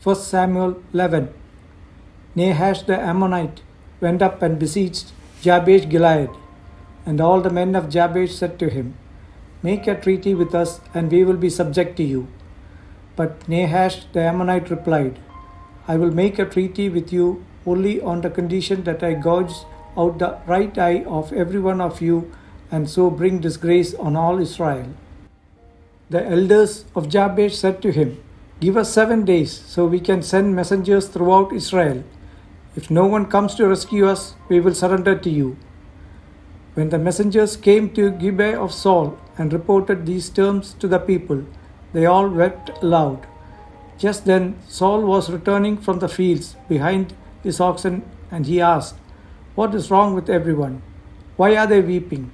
1 Samuel 11. Nahash the Ammonite went up and besieged Jabesh Gilead. And all the men of Jabesh said to him, "Make a treaty with us, and we will be subject to you." But Nahash the Ammonite replied, "I will make a treaty with you only on the condition that I gouge out the right eye of every one of you, and so bring disgrace on all Israel." The elders of Jabesh said to him, "Give us 7 days, so we can send messengers throughout Israel. If no one comes to rescue us, we will surrender to you." When the messengers came to Gibeah of Saul and reported these terms to the people, they all wept aloud. Just then Saul was returning from the fields behind his oxen, and he asked, "What is wrong with everyone? Why are they weeping?"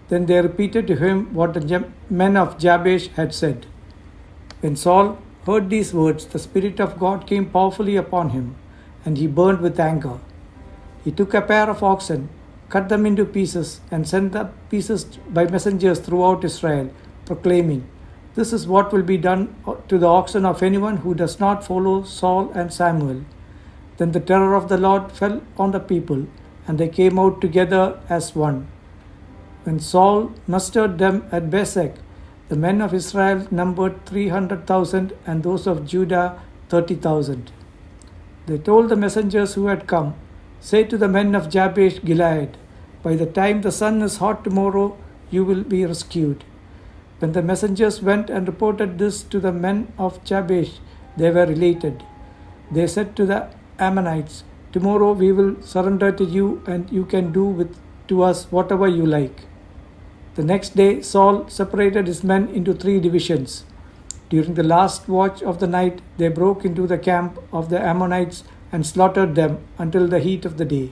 Then they repeated to him what the men of Jabesh had said. When Saul heard these words, the Spirit of God came powerfully upon him, and he burned with anger. He took a pair of oxen, cut them into pieces, and sent the pieces by messengers throughout Israel, proclaiming, "This is what will be done to the oxen of anyone who does not follow Saul and Samuel." Then the terror of the Lord fell on the people, and they came out together as one. When Saul mustered them at Bezek, the men of Israel numbered 300,000, and those of Judah 30,000. They told the messengers who had come, "Say to the men of Jabesh Gilead, by the time the sun is hot tomorrow, you will be rescued." When the messengers went and reported this to the men of Jabesh, they were elated. They said to the Ammonites, "Tomorrow we will surrender to you, and you can do to us whatever you like." The next day Saul separated his men into 3 divisions. During the last watch of the night, they broke into the camp of the Ammonites and slaughtered them until the heat of the day.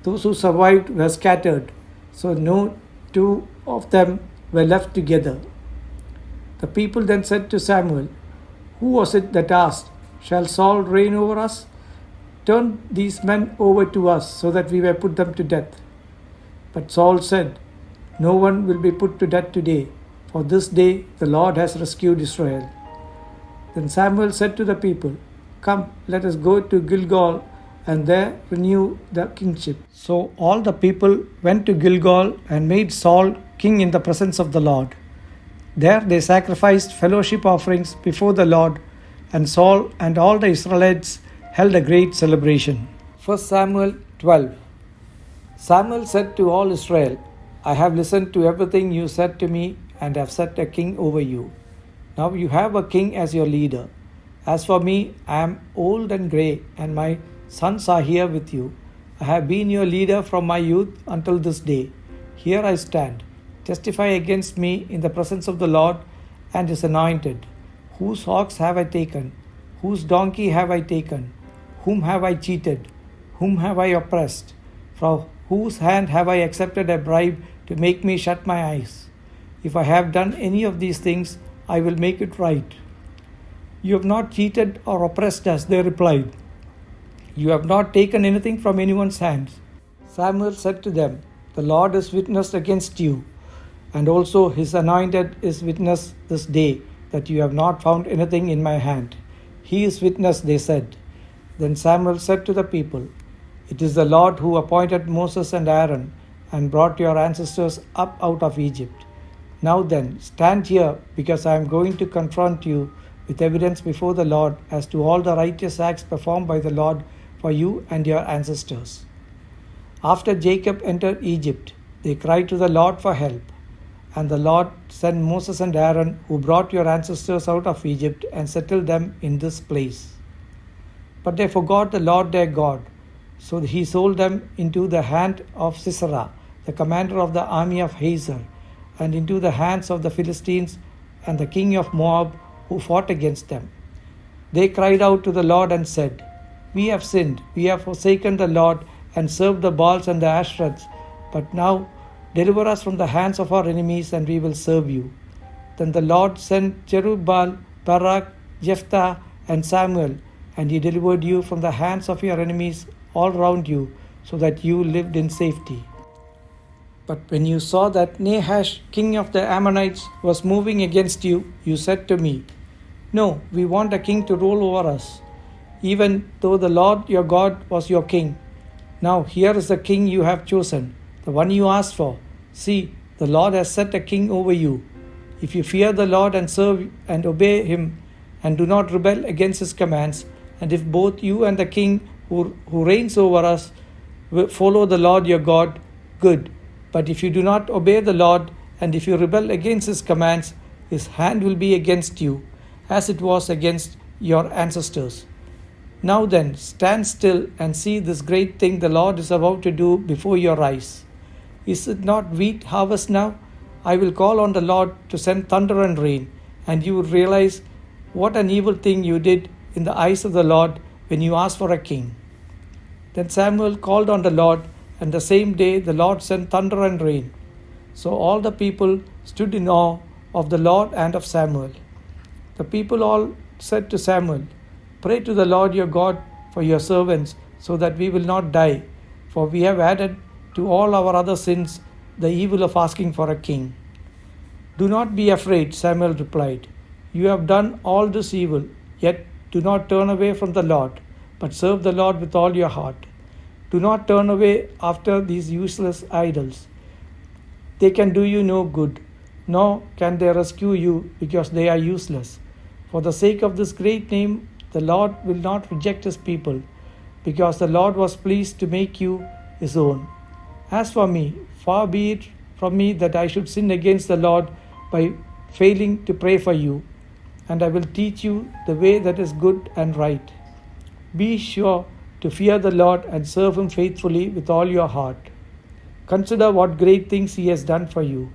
Those who survived were scattered, so no 2 of them were left together. The people then said to Samuel, "Who was it that asked, 'Shall Saul reign over us?' Turn these men over to us, so that we may put them to death." But Saul said, "No one will be put to death today, for this day the Lord has rescued Israel." Then Samuel said to the people, "Come, let us go to Gilgal, and there renew the kingship." So all the people went to Gilgal and made Saul king in the presence of the Lord. There they sacrificed fellowship offerings before the Lord, and Saul and all the Israelites held a great celebration. 1 Samuel 12. Samuel said to all Israel, "I have listened to everything you said to me, and have set a king over you. Now you have a king as your leader. As for me, I am old and grey, and my sons are here with you. I have been your leader from my youth until this day. Here I stand. Testify against me in the presence of the Lord and his anointed. Whose ox have I taken? Whose donkey have I taken? Whom have I cheated? Whom have I oppressed? From whose hand have I accepted a bribe to make me shut my eyes? If I have done any of these things, I will make it right." "You have not cheated or oppressed us," they replied. "You have not taken anything from anyone's hands." Samuel said to them, "The Lord is witness against you, and also his anointed is witness this day, that you have not found anything in my hand." "He is witness," they said. Then Samuel said to the people, "It is the Lord who appointed Moses and Aaron, and brought your ancestors up out of Egypt. Now then, stand here, because I am going to confront you with evidence before the Lord as to all the righteous acts performed by the Lord for you and your ancestors." After Jacob entered Egypt, they cried to the Lord for help. And the Lord sent Moses and Aaron, who brought your ancestors out of Egypt and settled them in this place. But they forgot the Lord their God, so he sold them into the hand of Sisera, the commander of the army of Hazor, and into the hands of the Philistines and the king of Moab, who fought against them. They cried out to the Lord and said, "We have sinned, we have forsaken the Lord and served the Baals and the Ashtoreths. But now deliver us from the hands of our enemies, and we will serve you." Then the Lord sent Jerubbaal, Barak, Jephthah, and Samuel, and he delivered you from the hands of your enemies all round you, so that you lived in safety. But when you saw that Nahash, king of the Ammonites, was moving against you, you said to me, "No, we want a king to rule over us. even though the Lord your God was your king. Now here is the king you have chosen, the one you asked for. See, the Lord has set a king over you. If you fear the Lord and serve and obey him, and do not rebel against his commands, and if both you and the king who reigns over us follow the Lord your God, good. But if you do not obey the Lord, and if you rebel against his commands, his hand will be against you, as it was against your ancestors. Now then, stand still and see this great thing the Lord is about to do before your eyes. Is it not wheat harvest now? I will call on the Lord to send thunder and rain, and you will realize what an evil thing you did in the eyes of the Lord when you asked for a king. Then Samuel called on the Lord, and the same day the Lord sent thunder and rain. So all the people stood in awe of the Lord and of Samuel. The people all said to Samuel, "Pray to the Lord your God for your servants, so that we will not die, for we have added to all our other sins the evil of asking for a king." "Do not be afraid," Samuel replied. "You have done all this evil, yet do not turn away from the Lord, but serve the Lord with all your heart. Do not turn away after these useless idols. They can do you no good, nor can they rescue you, because they are useless. For the sake of this great name, the Lord will not reject his people, because the Lord was pleased to make you his own. As for me, far be it from me that I should sin against the Lord by failing to pray for you, and I will teach you the way that is good and right. Be sure to fear the Lord and serve him faithfully with all your heart. Consider what great things he has done for you.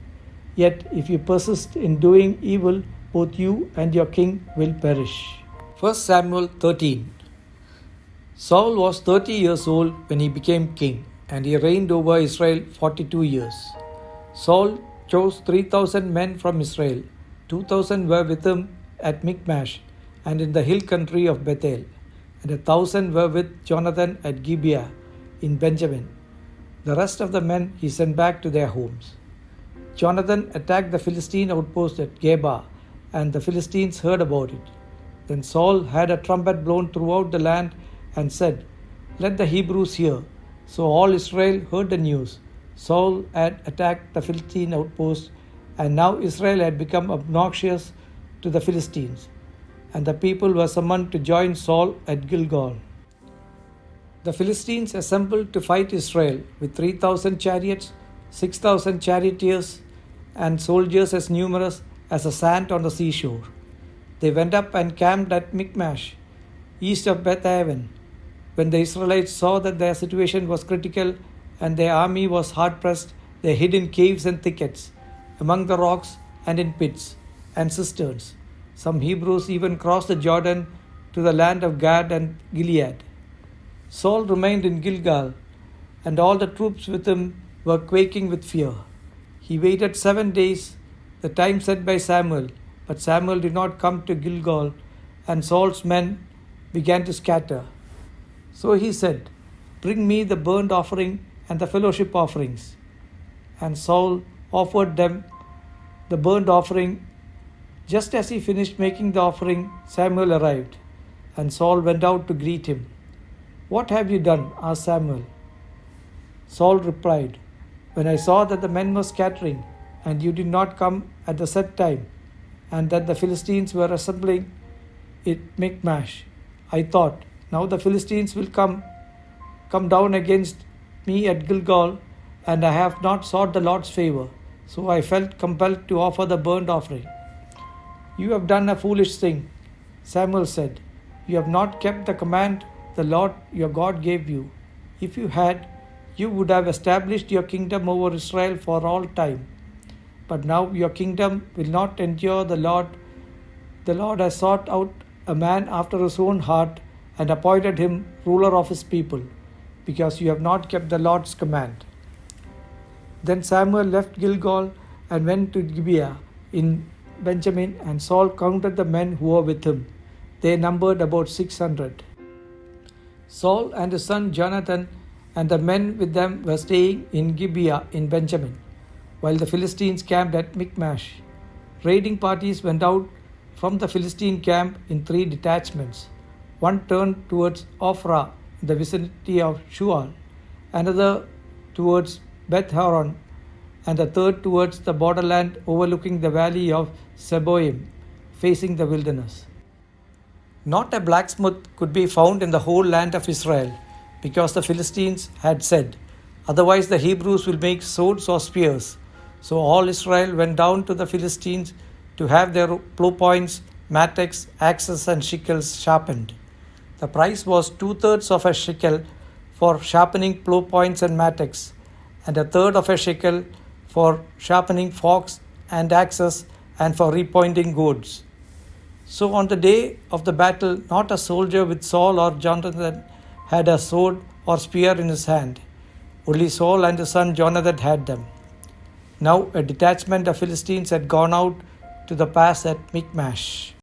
Yet if you persist in doing evil, both you and your king will perish." 1 Samuel 13. Saul was 30 years old when he became king, and he reigned over Israel 42 years. Saul chose 3,000 men from Israel. 2,000 were with him at Michmash and in the hill country of Bethel, and 1,000 were with Jonathan at Gibeah in Benjamin. The rest of the men he sent back to their homes. Jonathan attacked the Philistine outpost at Geba, and the Philistines heard about it. Then Saul had a trumpet blown throughout the land and said, "Let the Hebrews hear." So all Israel heard the news. Saul had attacked the Philistine outpost, and now Israel had become obnoxious to the Philistines. And the people were summoned to join Saul at Gilgal. The Philistines assembled to fight Israel with 3,000 chariots, 6,000 charioteers, and soldiers as numerous as the sand on the seashore. They went up and camped at Michmash, east of Beth-aven. When the Israelites saw that their situation was critical and their army was hard-pressed, they hid in caves and thickets, among the rocks and in pits and cisterns. Some Hebrews even crossed the Jordan to the land of Gad and Gilead. Saul remained in Gilgal, and all the troops with him were quaking with fear. He waited 7 days, the time set by Samuel, but Samuel did not come to Gilgal, and Saul's men began to scatter. So he said, "Bring me the burnt offering and the fellowship offerings." And Saul offered them the burnt offering. Just as he finished making the offering, Samuel arrived, and Saul went out to greet him. "What have you done?" asked Samuel. Saul replied, "When I saw that the men were scattering, and you did not come at the set time, and that the Philistines were assembling at Michmash, I thought, now the Philistines will come down against me at Gilgal, and I have not sought the Lord's favor. So I felt compelled to offer the burnt offering." "You have done a foolish thing," Samuel said. "You have not kept the command the Lord your God gave you. If you had, you would have established your kingdom over Israel for all time. But now your kingdom will not endure. The Lord has sought out a man after his own heart and appointed him ruler of his people, because you have not kept the Lord's command." Then Samuel left Gilgal and went to Gibeah in Benjamin, and Saul counted the men who were with him. They numbered about 600. Saul and his son Jonathan and the men with them were staying in Gibeah in Benjamin, while the Philistines camped at Michmash. Raiding parties went out from the Philistine camp in 3 detachments. One turned towards Ophrah in the vicinity of Shual, another towards Beth Horon, and the third towards the borderland overlooking the valley of Seboim, facing the wilderness. Not a blacksmith could be found in the whole land of Israel, because the Philistines had said, "Otherwise the Hebrews will make swords or spears." So all Israel went down to the Philistines to have their plow points, mattocks, axes, and shickles sharpened. The price was 2/3 of a shekel for sharpening plow points and mattocks, and 1/3 of a shekel for sharpening forks and axes and for repointing goads. So on the day of the battle, not a soldier with Saul or Jonathan had a sword or spear in his hand. Only Saul and his son Jonathan had them. Now a detachment of Philistines had gone out to the pass at Michmash.